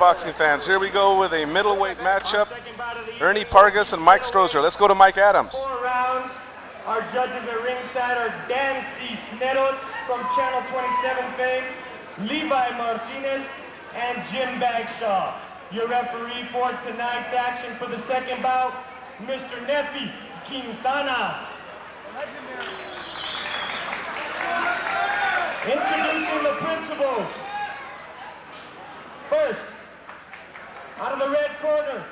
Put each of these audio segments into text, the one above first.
boxing fans. Here we go with a middleweight matchup. Ernie Pargas and Mike Strozier. Let's go to Mike Adams. 4 rounds. Our judges at ringside are Dan Cisneros from Channel 27 fame, Levi Martinez, and Jim Bagshaw. Your referee for tonight's action for the second bout, Mr. Nefi Quintana. Introducing the principals. First, out of the red corner,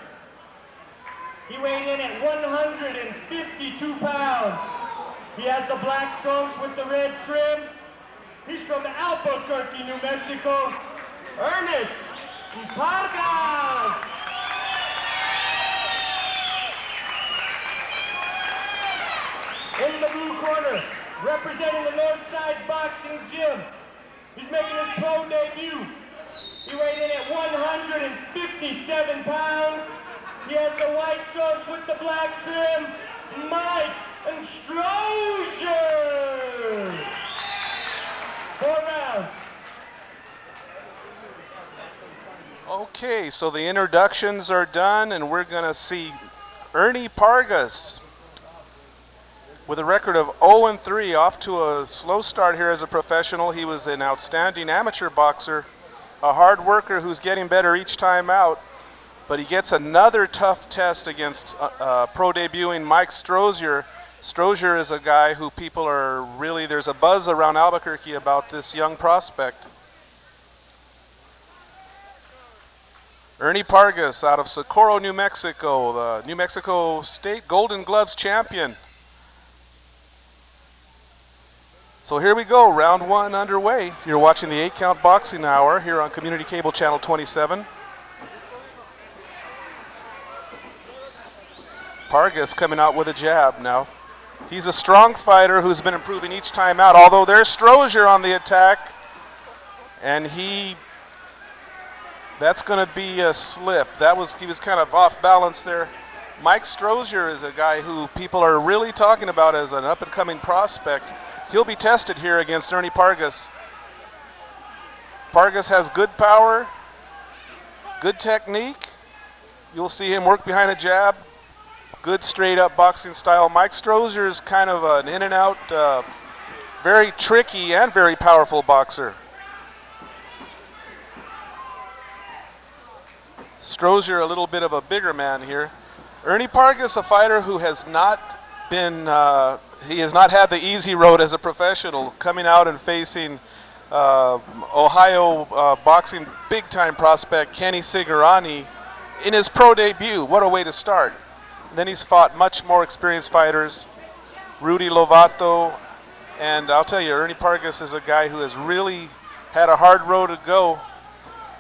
he weighed in at 152 pounds. He has the black trunks with the red trim. He's from Albuquerque, New Mexico, ERNEST PARGAS. In the blue corner, representing the Northside Boxing Gym, he's making his pro debut. He weighed in at 157 pounds. He has the white trunks with the black trim, Mike Strozier. 4 rounds. Okay, so the introductions are done, and we're going to see Ernie Pargas with a record of 0-3, off to a slow start here as a professional. He was an outstanding amateur boxer, a hard worker who's getting better each time out, but he gets another tough test against pro debuting Mike Strozier. Strozier is a guy who people are really, there's a buzz around Albuquerque about this young prospect. Ernie Pargas out of Socorro, New Mexico, the New Mexico State Golden Gloves champion. So here we go, round 1 underway. You're watching the 8-Count Boxing Hour here on Community Cable Channel 27. Pargas coming out with a jab now. He's a strong fighter who's been improving each time out, although there's Strozier on the attack, and that's going to be a slip. He was kind of off balance there. Mike Strozier is a guy who people are really talking about as an up-and-coming prospect. He'll be tested here against Ernie Pargas. Pargas has good power, good technique. You'll see him work behind a jab. Good straight-up boxing style. Mike Strozier is kind of an in-and-out, very tricky and very powerful boxer. Strozier, a little bit of a bigger man here. Ernie Pargas, a fighter who has not been, he has not had the easy road as a professional, coming out and facing Ohio boxing big-time prospect Kenny Cigarani in his pro debut. What a way to start. Then he's fought much more experienced fighters, Rudy Lovato, and I'll tell you, Ernie Pargas is a guy who has really had a hard road to go,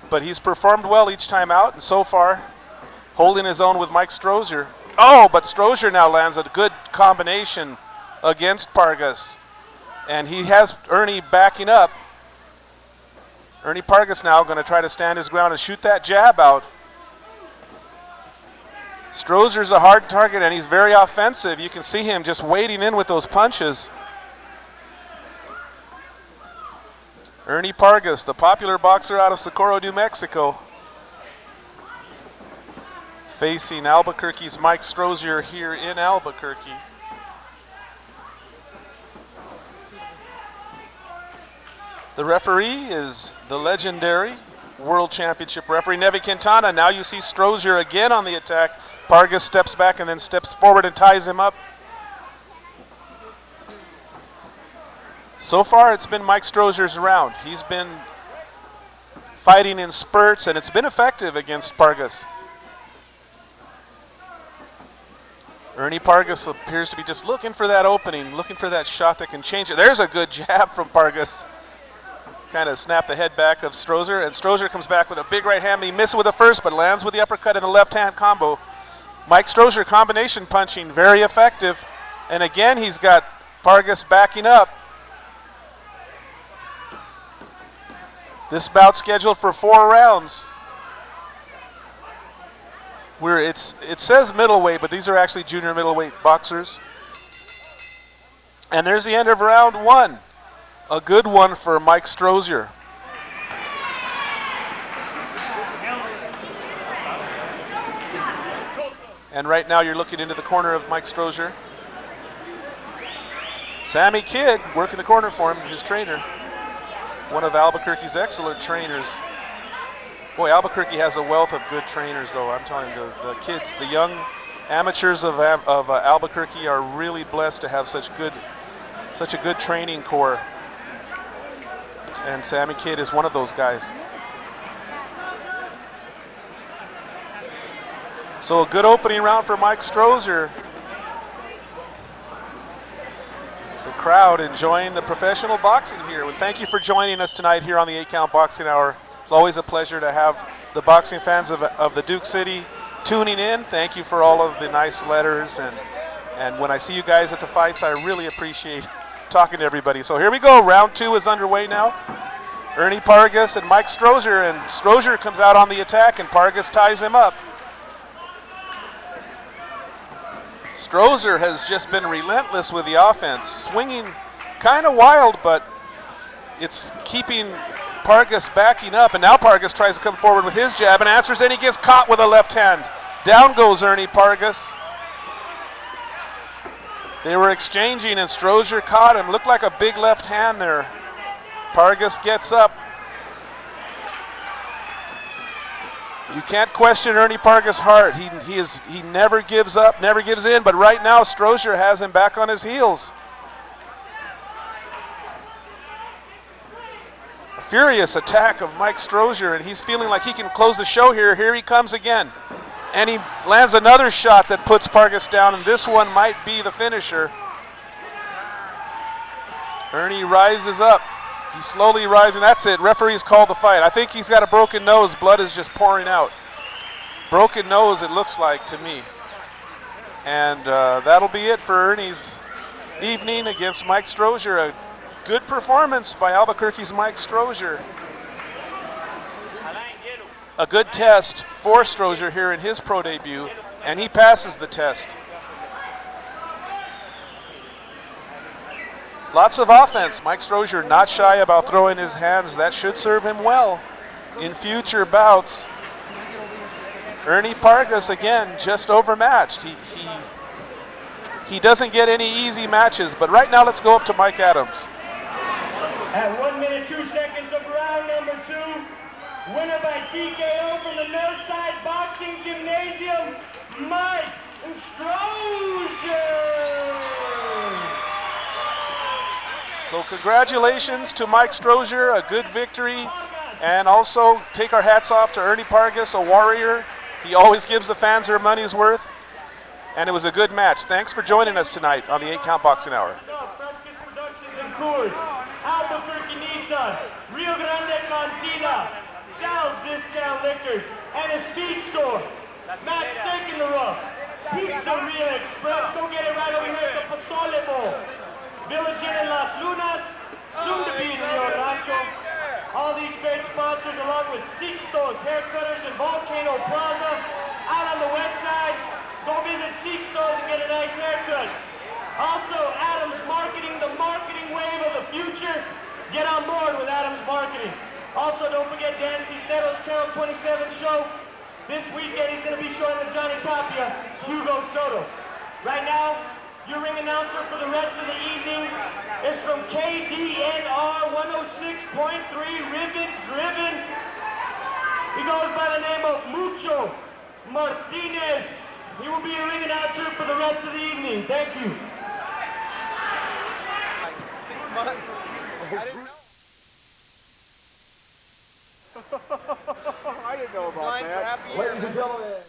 but he's performed well each time out, and so far, holding his own with Mike Strozier. Oh, but Strozier now lands a good combination against Pargas, and he has Ernie backing up. Ernie Pargas now going to try to stand his ground and shoot that jab out. Strozier's a hard target, and he's very offensive. You can see him just wading in with those punches. Ernie Pargas, the popular boxer out of Socorro, New Mexico, facing Albuquerque's Mike Strozier here in Albuquerque. The referee is the legendary World Championship referee, Nefi Quintana. Now you see Strozier again on the attack. Pargas steps back and then steps forward and ties him up. So far, it's been Mike Strozier's round. He's been fighting in spurts, and it's been effective against Pargas. Ernie Pargas appears to be just looking for that opening, looking for that shot that can change it. There's a good jab from Pargas. Kind of snapped the head back of Strozier, and Strozier comes back with a big right hand. He misses with the first, but lands with the uppercut and the left hand combo. Mike Strozier combination punching, very effective. And again, he's got Pargas backing up. This bout scheduled for 4 rounds. It says middleweight, but these are actually junior middleweight boxers. And there's the end of round 1. A good one for Mike Strozier. And right now you're looking into the corner of Mike Strozier. Sammy Kidd working the corner for him, his trainer. One of Albuquerque's excellent trainers. Boy, Albuquerque has a wealth of good trainers, though. I'm telling you, the kids, the young amateurs of Albuquerque are really blessed to have such a good training corps. And Sammy Kidd is one of those guys. So a good opening round for Mike Strozier. The crowd enjoying the professional boxing here. And thank you for joining us tonight here on the 8-Count Boxing Hour. It's always a pleasure to have the boxing fans of the Duke City tuning in. Thank you for all of the nice letters. And when I see you guys at the fights, I really appreciate talking to everybody. So here we go. Round 2 is underway now. Ernie Pargas and Mike Strozier. And Strozier comes out on the attack, and Pargas ties him up. Strozier has just been relentless with the offense, swinging kind of wild, but it's keeping Pargas backing up, and now Pargas tries to come forward with his jab and answers, and he gets caught with a left hand. Down goes Ernie Pargas. They were exchanging, and Strozier caught him. Looked like a big left hand there. Pargas gets up. You can't question Ernie Pargas' heart. He never gives up, never gives in, but right now Strozier has him back on his heels. A furious attack of Mike Strozier, and he's feeling like he can close the show here. Here he comes again. And he lands another shot that puts Pargas down, and this one might be the finisher. Ernie rises up. He's slowly rising. That's it. Referee's called the fight. I think he's got a broken nose. Blood is just pouring out. Broken nose, it looks like to me. And that'll be it for Ernie's evening against Mike Strozier. A good performance by Albuquerque's Mike Strozier. A good test for Strozier here in his pro debut, and he passes the test. Lots of offense. Mike Strozier not shy about throwing his hands. That should serve him well in future bouts. Ernie Pargas, again, just overmatched. He doesn't get any easy matches, but right now let's go up to Mike Adams. At 1 minute 2 seconds of round number 2, winner by TKO from the Millside Boxing Gymnasium, Mike Strozier. So congratulations to Mike Strozier, a good victory, and also take our hats off to Ernie Pargas, a warrior. He always gives the fans their money's worth, and it was a good match. Thanks for joining us tonight on the 8-Count Boxing Hour. Albuquerque Nissan, Rio Grande Cantina, Sal's Discount Liquors, and his beach store, Matt Steak in the Rough, Pizzeria Express, go get it right over here at the Pozole Bowl. Village Inn in Las Lunas, soon to be in Rio Rancho. All these great sponsors along with Sixto's Haircutters and Volcano Plaza. Out on the west side, go visit Sixto's and get a nice haircut. Also, Adams Marketing, the marketing wave of the future. Get on board with Adams Marketing. Also, don't forget Dan Cisneros' Channel 27 show. This weekend he's going to be showing the Johnny Tapia, Hugo Soto. Right now, your ring announcer for the rest of the evening is from KDNR 106.3 Rivet Driven. He goes by the name of Mucho Martinez. He will be your ring announcer for the rest of the evening. Thank you. 6 months. I didn't know about that. Ladies and gentlemen.